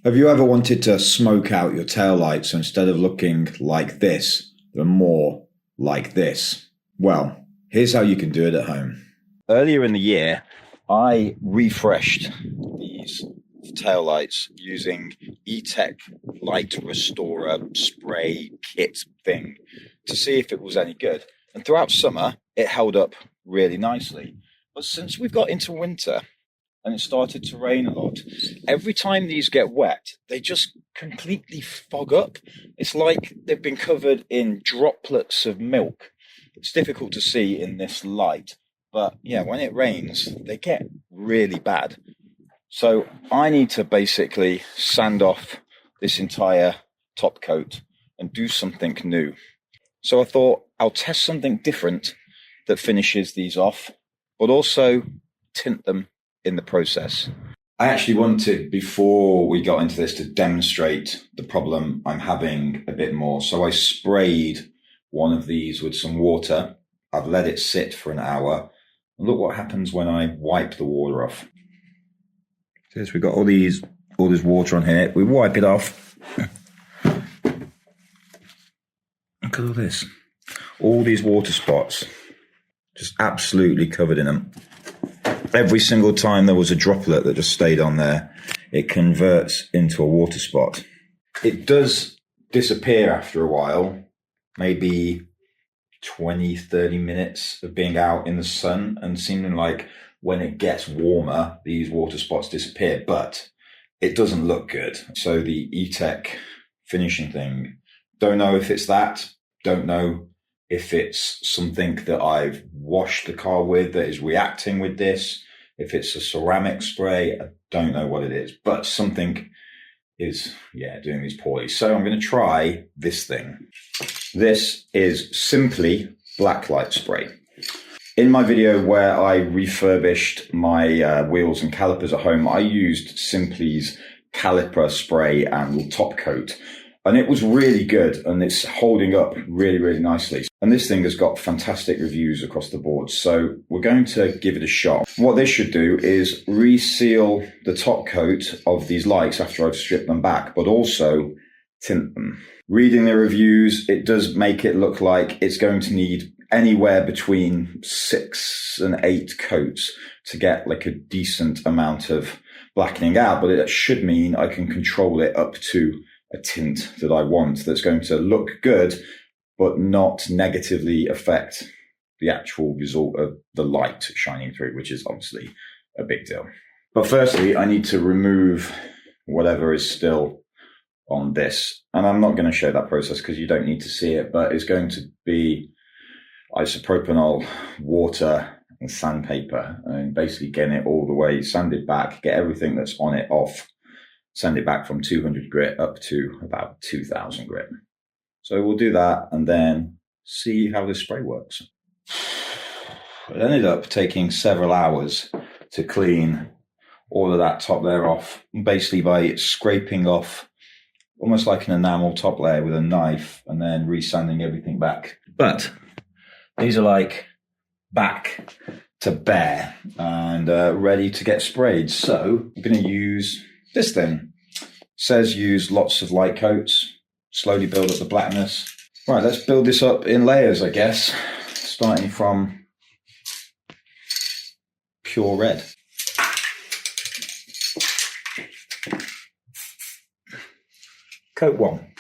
Have you ever wanted to smoke out your taillights so instead of looking like this, they're more like this? Well, here's how you can do it at home. Earlier in the year, I refreshed these taillights using E-Tech Light Restorer spray kit thing to see if it was any good. And throughout summer, it held up really nicely. But since we've got into winter, and it started to rain a lot, every time these get wet, they just completely fog up. It's like they've been covered in droplets of milk. It's difficult to see in this light, but yeah, when it rains, they get really bad. So I need to basically sand off this entire top coat and do something new. So I thought I'll test something different that finishes these off, but also tint them in the process. I actually wanted, before we got into this, to demonstrate the problem I'm having a bit more. So I sprayed one of these with some water. I've let it sit for an hour. And look what happens when I wipe the water off. So we've got all this water on here. We wipe it off. Look at all this. All these water spots, just absolutely covered in them. Every single time there was a droplet that just stayed on there, it converts into a water spot. It does disappear after a while, maybe 20, 30 minutes of being out in the sun, and seeming like when it gets warmer, these water spots disappear, but it doesn't look good. So the E-Tech finishing thing, don't know if it's that, don't know if it's something that I've washed the car with that is reacting with this, if it's a ceramic spray, I don't know what it is, but something is, doing these poorly. So I'm going to try this thing. This is simply Backlight Spray. In my video where I refurbished my wheels and calipers at home, I used Simply's caliper spray and top coat. And it was really good, and it's holding up really, really nicely. And this thing has got fantastic reviews across the board, so we're going to give it a shot. What this should do is reseal the top coat of these lights after I've stripped them back, but also tint them. Reading the reviews, it does make it look like it's going to need anywhere between 6 and 8 coats to get like a decent amount of blackening out, but it should mean I can control it up to a tint that I want that's going to look good, but not negatively affect the actual result of the light shining through, which is obviously a big deal. But firstly, I need to remove whatever is still on this. And I'm not going to show that process because you don't need to see it, but it's going to be isopropanol, water, and sandpaper, and basically getting it all the way sanded back, get everything that's on it off, send it back from 200 grit up to about 2000 grit. So we'll do that and then see how this spray works. It ended up taking several hours to clean all of that top layer off, basically by scraping off almost like an enamel top layer with a knife and then resanding everything back. But these are like back to bare and ready to get sprayed. So I'm going to use this thing. It says use lots of light coats, slowly build up the blackness. Right, let's build this up in layers, I guess, starting from pure red. Coat 1.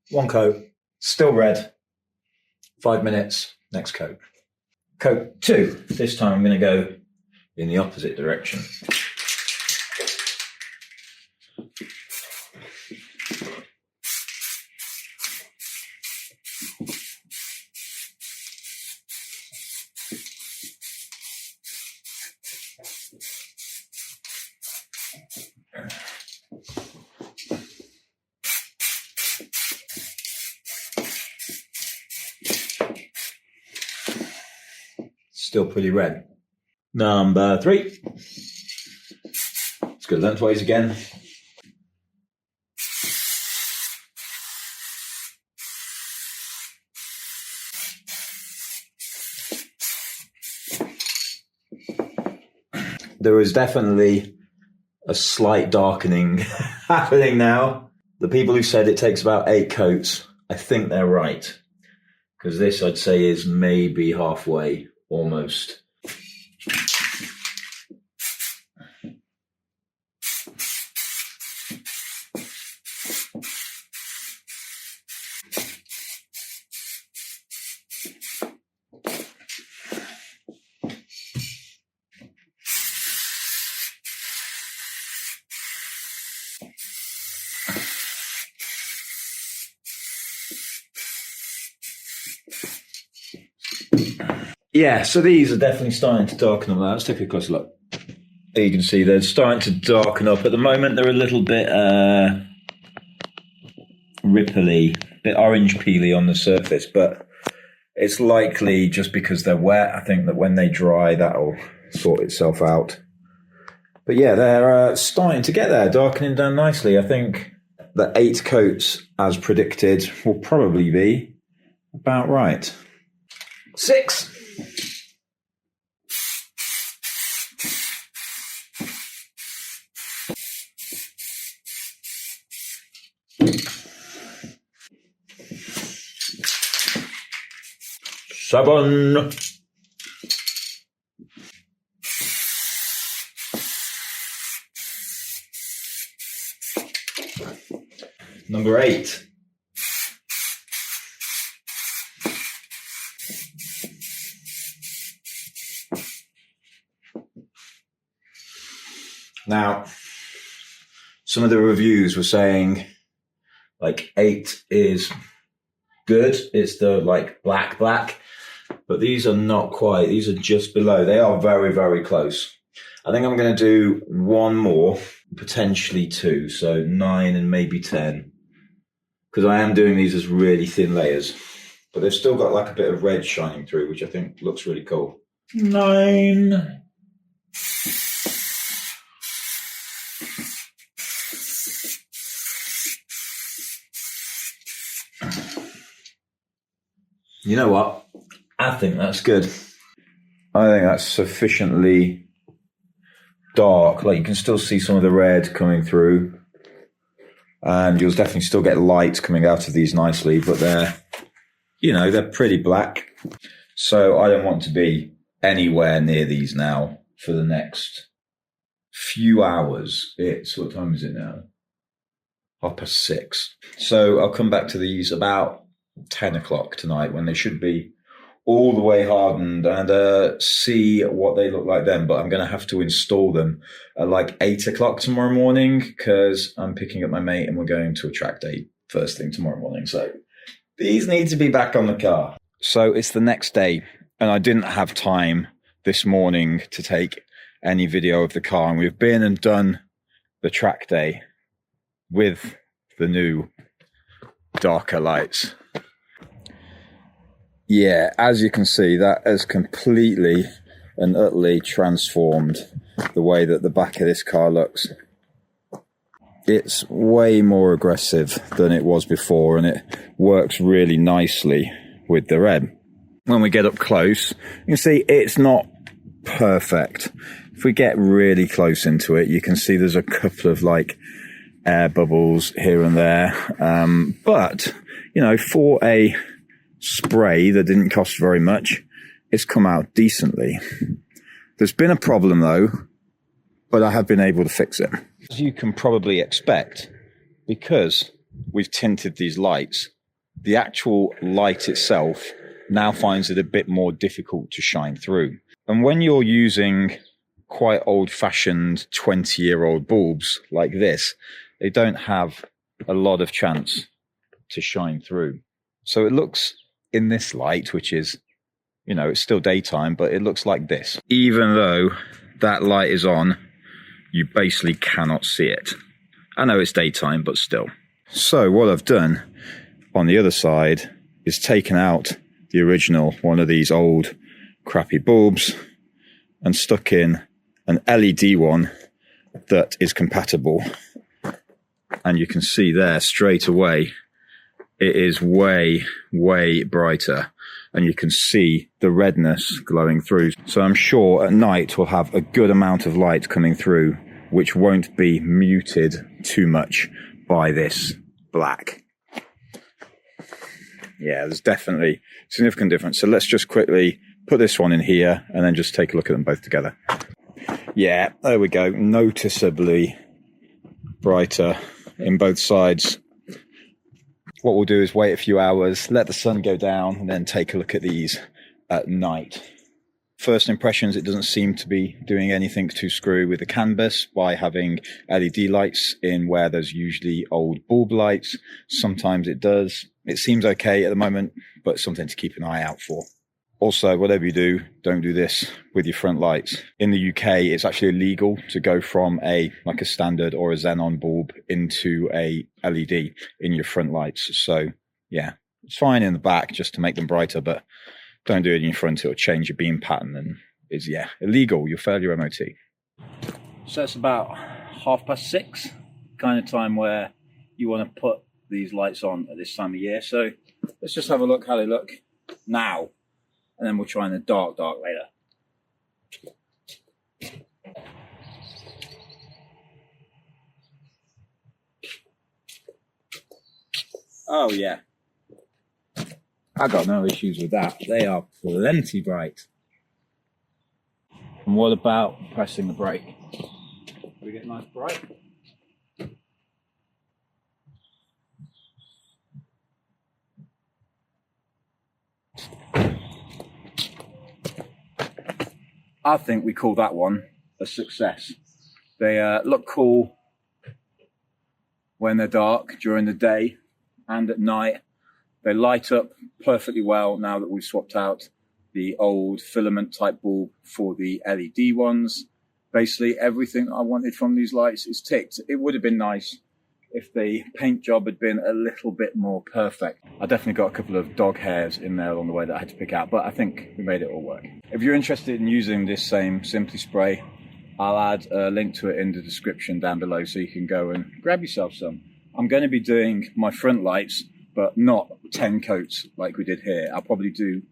One coat, still red. 5 minutes, next coat. Coat 2. This time I'm going to go in the opposite direction. Still pretty red. Number 3. Let's go lengthways again. There is definitely a slight darkening happening now. The people who said it takes about 8 coats, I think they're right. Because this, I'd say, is maybe halfway, almost. Yeah, so these are definitely starting to darken up now. Let's take a closer look. There you can see they're starting to darken up. At the moment, they're a little bit ripply, a bit orange peely on the surface, but it's likely just because they're wet. I think that when they dry, that'll sort itself out. But yeah, they're starting to get there, darkening down nicely. I think the 8 coats, as predicted, will probably be about right. 6. Seven. Number 8. Now, some of the reviews were saying like 8 is good. It's the like black, but these are not quite. These are just below. They are very, very close. I think I'm going to do one more, potentially 2. So 9 and maybe 10. Because I am doing these as really thin layers. But they've still got like a bit of red shining through, which I think looks really cool. 9. You know what? I think that's good. I think that's sufficiently dark. Like you can still see some of the red coming through. And you'll definitely still get light coming out of these nicely, but they're pretty black. So I don't want to be anywhere near these now for the next few hours. What time is it now? 6:30. So I'll come back to these about 10 o'clock tonight when they should be all the way hardened and see what they look like then. But I'm going to have to install them at like 8 o'clock tomorrow morning because I'm picking up my mate and we're going to a track day first thing tomorrow morning. So these need to be back on the car. So it's the next day and I didn't have time this morning to take any video of the car. And we've been and done the track day with the new darker lights. Yeah, as you can see, that has completely and utterly transformed the way that the back of this car looks. It's way more aggressive than it was before, and it works really nicely with the red. When we get up close, you can see it's not perfect. If we get really close into it, you can see there's a couple of like air bubbles here and there. But, for a spray that didn't cost very much, it's come out decently. There's been a problem though, but I have been able to fix it. As you can probably expect, because we've tinted these lights, the actual light itself now finds it a bit more difficult to shine through. And when you're using quite old-fashioned 20-year-old bulbs like this, they don't have a lot of chance to shine through. So it looks in this light, which is, it's still daytime, but it looks like this. Even though that light is on, you basically cannot see it. I know it's daytime, but still. So what I've done on the other side is taken out the original one of these old crappy bulbs, and stuck in an LED one that is compatible. And you can see there straight away, it is way, way brighter. And you can see the redness glowing through. So I'm sure at night we'll have a good amount of light coming through, which won't be muted too much by this black. Yeah, there's definitely a significant difference. So let's just quickly put this one in here and then just take a look at them both together. Yeah, there we go. Noticeably brighter in both sides. What we'll do is wait a few hours, let the sun go down, and then take a look at these at night. First impressions, it doesn't seem to be doing anything to screw with the canvas by having LED lights in where there's usually old bulb lights. Sometimes it does. It seems okay at the moment, but something to keep an eye out for. Also, whatever you do, don't do this with your front lights. In the UK, it's actually illegal to go from a standard or a xenon bulb into a LED in your front lights. So yeah, it's fine in the back just to make them brighter, but don't do it in your front. It'll change your beam pattern and is, yeah, illegal. You'll fail your MOT. So it's about 6:30, kind of time where you want to put these lights on at this time of year. So let's just have a look how they look now. And then we'll try in the dark later. Oh yeah. I got no issues with that. They are plenty bright. And what about pressing the brake? Do we get nice bright? I think we call that one a success. They look cool when they're dark during the day and at night. They light up perfectly well now that we've swapped out the old filament type bulb for the LED ones. Basically everything I wanted from these lights is ticked. It would have been nice if the paint job had been a little bit more perfect. I definitely got a couple of dog hairs in there along the way that I had to pick out, but I think we made it all work. If you're interested in using this same Simply Spray, I'll add a link to it in the description down below so you can go and grab yourself some. I'm going to be doing my front lights, but not 10 coats like we did here. I'll probably do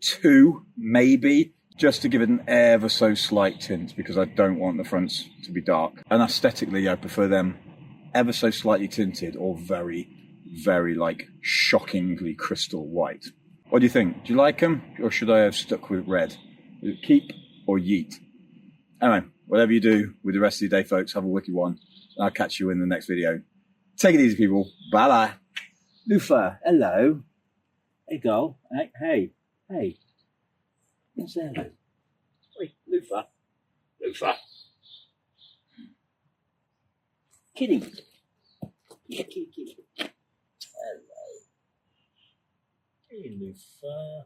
2, maybe, just to give it an ever so slight tint because I don't want the fronts to be dark. And aesthetically, I prefer them ever so slightly tinted or very, very shockingly crystal white. What do you think? Do you like them or should I have stuck with red? Keep or yeet? Anyway, whatever you do with the rest of your day, folks, have a wicked one. And I'll catch you in the next video. Take it easy, people. Bye-bye. Lufa, hello. Hey, doll. Hey. Say hello. Wait, Lufa. Kitty. Yeah, kitty. Hello. Hey, Lufa.